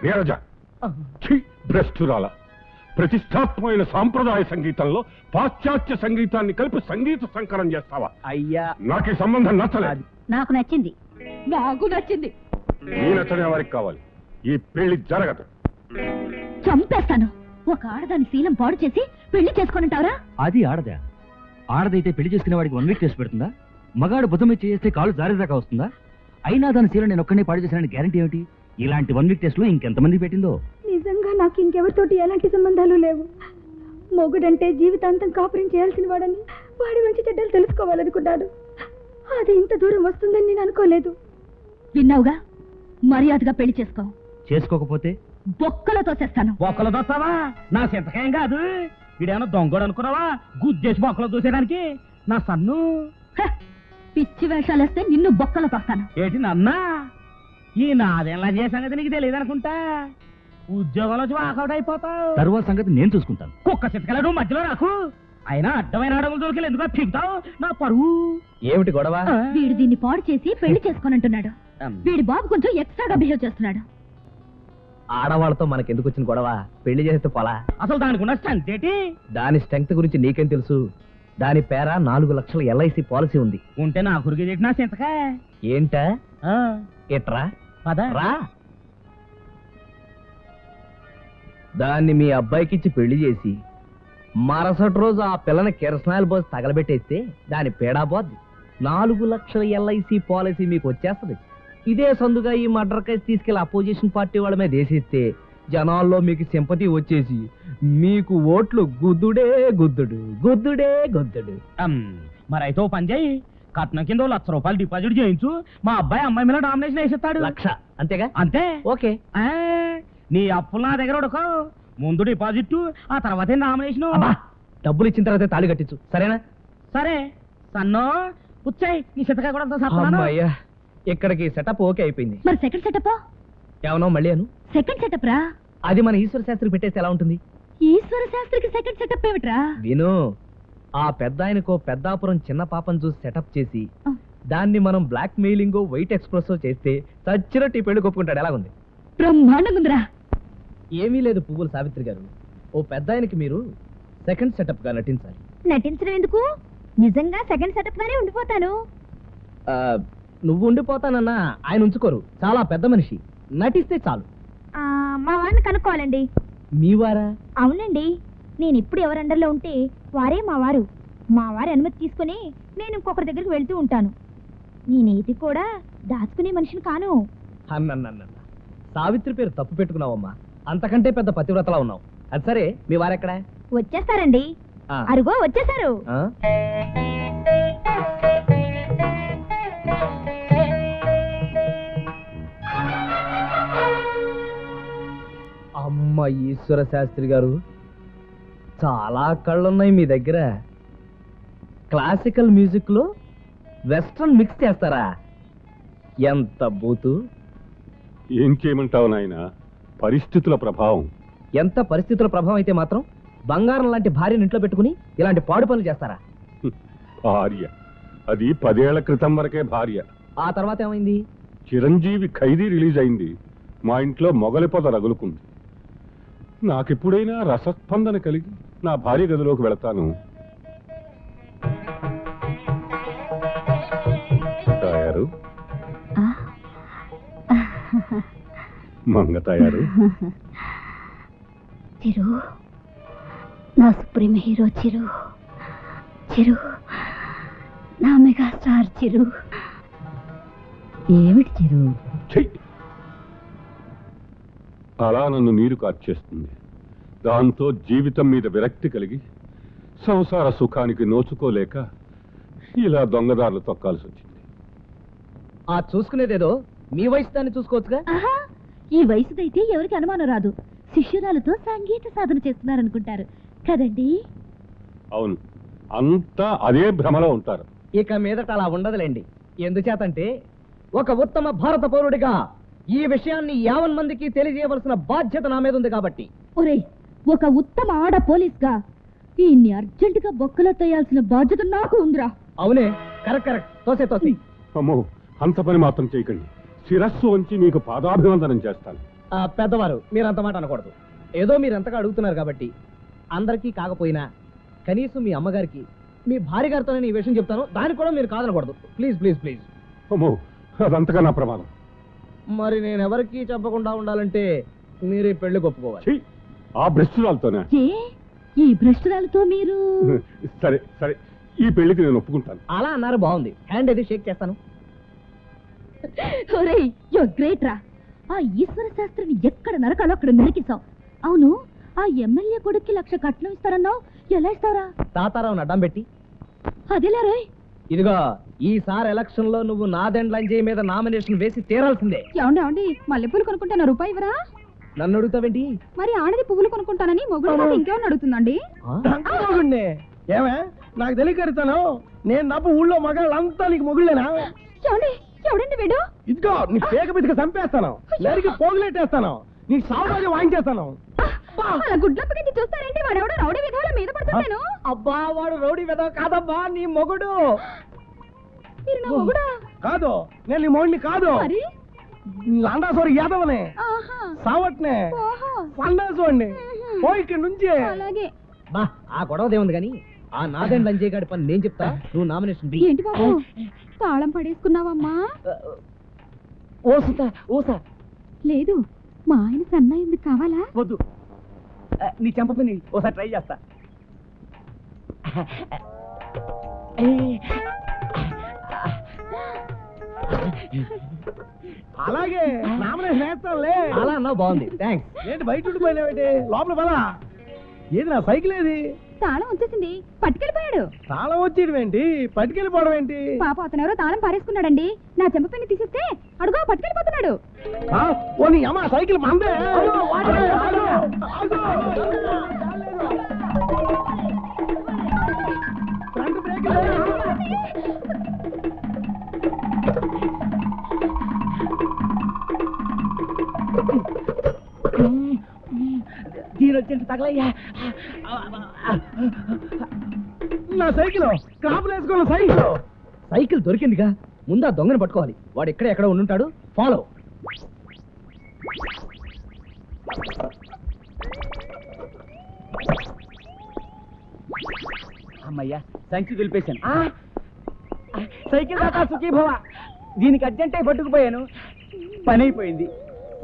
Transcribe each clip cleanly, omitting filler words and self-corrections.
నీరజ, భ్రష్టురాల. ప్రతిష్టాత్మకమైన సాంప్రదాయ సంగీతంలో పాశ్చాత్య సంగీతాన్ని కలిపి సంగీత సంకలనం చేస్తావా? అయ్యా, నాకు ఈ సంబంధం నచ్చలేదు. నాకు నచ్చింది. నాకు నచ్చింది. నీ నచ్చనే వారికి కావాలి. ఈ పెళ్లి జరగదు. చంపేస్తాను. ఒక ఆడదాని శీలం పాడు చేసి పెళ్లి చేసుకునింటావరా? అది ఆడదా? ఆడదైతే పెళ్లి చేసుకునే వాడికి 1 వీక్ టెస్ట్ పెడుతుందా? మగాడు బుద్ధం మీద చేస్తే కాళ్ళు జారేదాకా వస్తుందా? అయినా దాని శీలం నేను ఒక్కనే పాడు చేసిన గ్యారంటీ ఏమిటి? ఇలాంటి 1 వీక్ టెస్ట్లు ఇంకెంతమంది పెట్టిందో? నిజంగా నాకు ఇంకెవరితోటి ఎలాంటి సంబంధాలు లేవు. మొగుడంటే జీవితాంతం కాపురం చేయాల్సిన వాడని, వాడి మంచి చెడ్డలు తెలుసుకోవాలనుకున్నాడు. అది ఇంత దూరం వస్తుందని నేను అనుకోలేదు. విన్నావుగా? మర్యాదగా పెళ్లి చేసుకో. చేసుకోకపోతే బొక్కలతో చేస్తాను. బొక్కలు దోస్తావా? నా చింతకాయం కాదు. వీడేమన్నా దొంగడు అనుకున్నావా? గుద్దేసి బొక్కలు దూసేయడానికి? నా సన్ను పిచ్చి వేషాలేస్తే నిన్ను బొక్కలు తోస్తాను. ఏంటి నన్నా? ఈ నాదెలా చేసాగది నీకు తెలియదు అనుకుంటా. ఉద్యోగంలో వాకౌట్ అయిపోతావు. తరువాత సంగతి నేను చూసుకుంటాను. కుక్క చిత్తకలను మధ్యలో రాకు. అయినా అడ్డమైన అడవులు దొరికెళ్ళి ఎందుకు పీకుతావు? నా పరువు ఏమిటి గొడవ? వీడు దీన్ని పాడు చేసి పెళ్లి చేసుకోనంటున్నాడు. వీడి బాబు కొంచెం ఎక్స్ట్రాగా బిహేవ్ చేస్తున్నాడు. ఆడవాళ్ళతో మనకెందుకు వచ్చిన గొడవ? పెళ్లి చేస్తే పోలా. అసలు దానికి ఉన్న స్ట్రెంగ్త్ ఏంటి? దాని స్ట్రెంగ్త్ గురించి నీకేం తెలుసు? దాని పేర 4 లక్షల LIC పాలసీ ఉంది. ఉంటే నా గురికి నా చింతకా ఏంటా? ఎట్రా రా. దాన్ని మీ అబ్బాయికిచ్చి పెళ్లి చేసి మరుసటి రోజు ఆ పిల్లని కిరసనాయిల్ పోసి తగలబెట్టేస్తే దాని పేడా పోద్ది. 4 లక్షల LIC పాలసీ మీకు వచ్చేస్తుంది. ఇదే సందుగా ఈ మర్డర్ కేసు తీసుకెళ్లి అపోజిషన్ పార్టీ వాళ్ళ మీద వేసేస్తే జనాల్లో మీకు సింపతి వచ్చేసి మీకు ఓట్లు గుద్దుడే గుద్దుడు గుద్దుడే గుద్దుడు. మరైతే పని చేయి, కట్నం కింద 1 లక్ష రూపాయలు డిపాజిట్ చేయించు. మా అబ్బాయి అమ్మాయి మీద డామినేషన్ వేసేస్తాడు. 1 లక్ష అంతేగా? అంతే. ఓకే. నీ అప్పులు నా దగ్గర ఉడకో. ముందు డిపాజిట్, ఆ తర్వాతే నామినేషన్. డబ్బులు ఇచ్చిన తర్వాత తాళి కట్టించు, సరేనా? సరే సన్నో పుచ్చాయి. నీ సిద్ధగా కూడా ఇక్కడికి సెటప్ ఓకే అయిపోయింది. మరి సెకండ్ సెటప్ ఏమన్నా మళ్ళీ అను? సెకండ్ సెటప్ రా. అది మన ఈశ్వర శాస్త్రికి పెట్టేస్తే ఎలా ఉంటుంది? ఈశ్వర శాస్త్రికి సెకండ్ సెటప్ ఏమిట్రా? విను, ఆ పెద్ద ఆయనకో పెద్దాపురం చిన్న పాపం చూసి సెటప్ చేసి దాన్ని మనం బ్లాక్ మెయిలింగ్ వైట్ ఎక్స్ప్రెస్ చేస్తే చచ్చినట్టు ఈ పెళ్లి కొప్పుకుంటాడు. ఎలా ఉంది? బ్రహ్మాండంగా. ఏమీ లేదు పువ్వులు సావిత్రి గారు, ఓ పెద్ద ఆయనకి మీరు సెకండ్ సెటప్ గా నటించాలి. నటించడం ఎందుకు? నిజంగా సెకండ్ సెటప్ గానే ఉండిపోతాను. నువ్వు ఉండిపోతానన్నా ఆయన ఉంచుకోరు, చాలా పెద్ద మనిషి. నటిస్తే చాలు. మా వారిని కనుక్కోవాలండి. మీ వారా? అవునండి, నేను ఇప్పుడు ఎవరి అండర్లో ఉంటే వారే మా వారు. మా వారి అనుమతి తీసుకుని నేను ఇంకొకరి దగ్గరికి వెళ్తూ ఉంటాను. నేనేది కూడా దాచుకునే మనిషిని కాను. అన్న సావిత్రి పేరు తప్పు పెట్టుకున్నావమ్మా. అంతకంటే పెద్ద పతివ్రతలా ఉన్నావు. అది సరే, మీ వారెక్కడా? వచ్చేస్తారండి. అరుగో వచ్చేసారు. అమ్మ ఈశ్వర శాస్త్రి గారు, చాలా కళ్ళున్నాయి మీ దగ్గర. క్లాసికల్ మ్యూజిక్ లో వెస్ట్రన్ మిక్స్ చేస్తారా? ఎంత బూతు! ఏం చేయమంటావు నాయన, పరిస్థితుల ప్రభావం. ఎంత పరిస్థితుల ప్రభావం అయితే మాత్రం బంగారం లాంటి భార్యను ఇంట్లో పెట్టుకుని ఇలాంటి పాడు పనులు చేస్తారా? భార్య అది 10 ఏళ్ల క్రితం వరకే భార్య. ఆ తర్వాత ఏమైంది? చిరంజీవి ఖైదీ రిలీజ్ అయింది. మా ఇంట్లో మొగలి పొద రగులుకుంది. నాకెప్పుడైనా రసస్పందన కలిగి నా భార్య గదిలోకి వెళతాను. తయారు మంగ తయారు. చిరు, నా సుప్రీం హీరో చిరు. చిరు, నా మెగాస్టార్ చిరు. ఏమిటి చిరు? అలా నన్ను నీరు కార్చేస్తుంది. దాంతో జీవితం మీద విరక్తి కలిగి సంసార సుఖానికి నోచుకోలేక ఇలా దొంగదారులు తొక్కాల్సి వచ్చింది. ఆ చూసుకునేదేదో మీ వయసు దాన్ని చూసుకోవచ్చుగా. ఈ వయసుదైతే ఎవరికి అనుమానం రాదు. శిష్యురాలతో సంగీత సాధన చేస్తున్నారనుకుంటారు కదండి? అవును, అంతా అదే భ్రమలో ఉంటారు. ఇక మీదట అలా ఉండదులేండి. ఎందుచేతంటే ఒక ఉత్తమ భారత పౌరుడిగా ఈ విషయాన్ని 50 మందికి తెలియజేయవలసిన బాధ్యత నా మీద ఉంది కాబట్టి. ఒరేయ్, ఒక ఉత్తమ ఆడ పోలీస్ గా ఈయన్ని అర్జెంటుగా బొక్కలో తోయాల్సిన బాధ్యత నాకు ఉందిరా. అవునే, కరెక్ట్. తోసే. అమ్మో, అంత పని మాత్రం చేయకండి. శిరస్సు వంచి మీకు పాదాభివందనం చేస్తాను. పెద్దవారు మీరు అంత మాట అనకూడదు. ఏదో మీరు ఎంతగా అడుగుతున్నారు కాబట్టి అందరికీ కాకపోయినా కనీసం మీ అమ్మగారికి మీ భార్య గారితో నేను ఈ విషయం చెప్తాను. దానికి కూడా మీరు కాదనకూడదు. Please please please. అమ్మో అదంతగా నా ప్రమాదం. మరి నేను ఎవరికి చెప్పకుండా ఉండాలంటే మీరు ఈ పెళ్లి ఒప్పుకోవాలి. ఛీ, ఆ భ్రష్టురాలతోనే? ఏ ఈ భ్రష్టురాలతో మీరు? సరే సరే, ఈ పెళ్లికి నేను ఒప్పుకుంటాను. అలా అన్నారు, బాగుంది. హ్యాండ్ అది షేక్ చేస్తాను. ఒరేయ్ యు గ్రేట్ రా. ఆ ఈశ్వర శాస్త్రిని ఎక్కడ నరకాలో అక్కడ నిలికిసావు. అవును, ఆ ఎమ్మెల్యే కొడుక్కి 1,00,000 కట్నం ఇస్తారన్నావు, ఎలా ఇస్తావురా? తాతారావుని అడ్డం పెట్టి. అదేలా రోయ్? ఇదిగో ఈసారి ఎలక్షన్ లో నువ్వు నాదెండ్ లంజయ్ మీద నామినేషన్ వేసి తీరాల్సిందే. ఏమండి మల్లెపూలు కొనుక్కుంటాను, రూపాయి ఇవ్వరా? నన్ను అడుగుతావేంటి? మరి ఆడది పువ్వులు కొనుక్కుంటానని మొగుడు ఇంకేమన్నా అడుగుతుందండి? ఏమే నాకు తెలియకరుతాను. నేను నవ్వు ఊళ్ళో మగాళ్ళంతా నీకు మొగుళ్ళేనా? ఎవడండి వీడు? ఇదిగో నీ పేక బితికి చంపేస్తాను, నరికి పోగులెట్టేస్తాను, నీ సామ్రాజ్యం వాయించేస్తాను. గుడ్లప్పగించి చూస్తారేంటి? వాడెవడో రౌడీ విధవుల మీద పడుతున్నాను. అబ్బా వాడు రౌడీ వెదవ కాదబ్బా, నీ మొగుడు. మీరు నా మొగుడా? కాదు, నేను నీ మొగుడిని కాదు. మరి లాండాసోరి యాదవనే, ఆహా, సావట్నే, ఓహో, పండాసోడిని. పో ఇక్కడి నుంచి. అలాగే. బా ఆ గొడవదే ఉంది కానీ ఆ నాదెండ్ లంజయ్ గారి పని నేను చెప్తా. నువ్వు నామినేషన్ బి. ఏంటి బాబు తాళం పడేసుకున్నావమ్మా? ఓసుతా ఓసా. లేదు, మా ఆయన సన్నా ఎందుకు కావాలా? వద్దు, నీ చెంప పని ఓసారి ట్రై చేస్తా. అలాగే నామినేషన్ వేస్తానులే. అలా అన్నావు, బాగుంది, థ్యాంక్స్. ఏంటి బయట ఉండిపోయినావేంటి? లోపల పదా. ఏది నా సైకిల్ ఏది? తాళం వచ్చేసింది, పట్టుకెళ్ళిపోయాడు. తాళం వచ్చేయడం ఏంటి, పట్టుకెళ్ళిపోవడం ఏంటి? పాప అతను ఎవరో తాళం పారేసుకున్నాడండి. నా చెంప పెన్ను తీసిస్తే అడుగు పట్టుకెళ్ళిపోతున్నాడు. పోనీ అమ్మ సైకిల్ మందే. ఫ్రంట్ బ్రేక్ తీరొచ్చేంటి తగలయ్యా. నా సైకిల్ క్రాపులు వేసుకున్న సైకిల్. సైకిల్ దొరికిందిగా, ముందు ఆ దొంగను పట్టుకోవాలి. వాడు ఎక్కడ ఉండుంటాడు, ఫాలో. అమ్మయ్యా, సంచి దులిపేశాను. సైకిల్ దాకా సుఖీభవ. దీనికి అర్జెంట్ అయి పట్టుకుపోయాను, పని అయిపోయింది.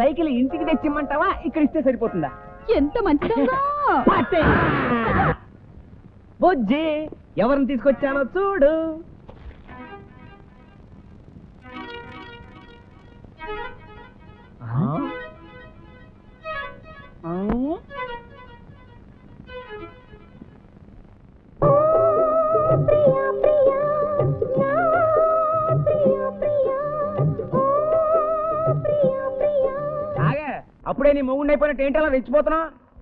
సైకిల్ ఇంటికి తెచ్చిమ్మంటావా, ఇక్కడ ఇస్తే సరిపోతుందా? ఎంత మంచిదో. బొజ్జి ఎవరిని తీసుకొచ్చానో చూడు. అప్పుడే నీ మొగుండి అయిపోయినట్టు ఏంటి అలా రెచ్చిపోతున్నా?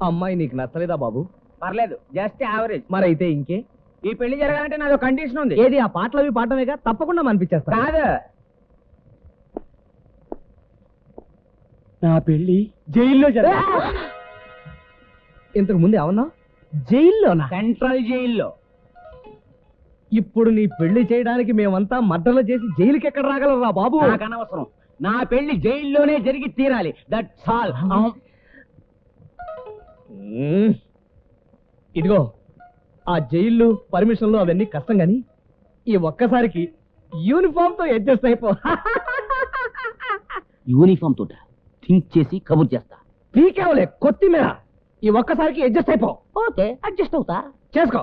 అమ్మాయి నీకు నచ్చలేదా బాబు? పర్లేదు, జస్ట్ యావరేజ్. మరైతే ఇంకే. ఈ పెళ్లి జరగాలంటే నాదో కండిషన్ ఉంది. ఏది? ఆ పాటలు అవి పాడటమేగా, తప్పకుండా మనిపించేస్తా. కాదు, నా పెళ్లి జైల్లో జరగాలి. ఇంతకు ముందు ఏమన్నా? జైల్లోనా? సెంట్రల్ జైల్లో. ఇప్పుడు నీ పెళ్లి చేయడానికి మేమంతా మర్డర్లు చేసి జైలుకి ఎక్కడ రాగలరా బాబు? నాకు అనవసరం, నా పెళ్లి జైల్లోనే జరిగి తీరాలి. That's all. ఇదిగో ఆ జైళ్ళు పర్మిషన్లు అవన్నీ కష్టం గాని ఈ ఒక్కసారికి యూనిఫామ్ తో అడ్జస్ట్ అయిపో. యూనిఫామ్ తోట థింక్ చేసి కబుర్ చేస్తా. పీకేవలే కొత్తిమీర. ఈ ఒక్కసారికి అడ్జస్ట్ అయిపో. ఓకే, అడ్జస్ట్ అవుతా. చేసుకో.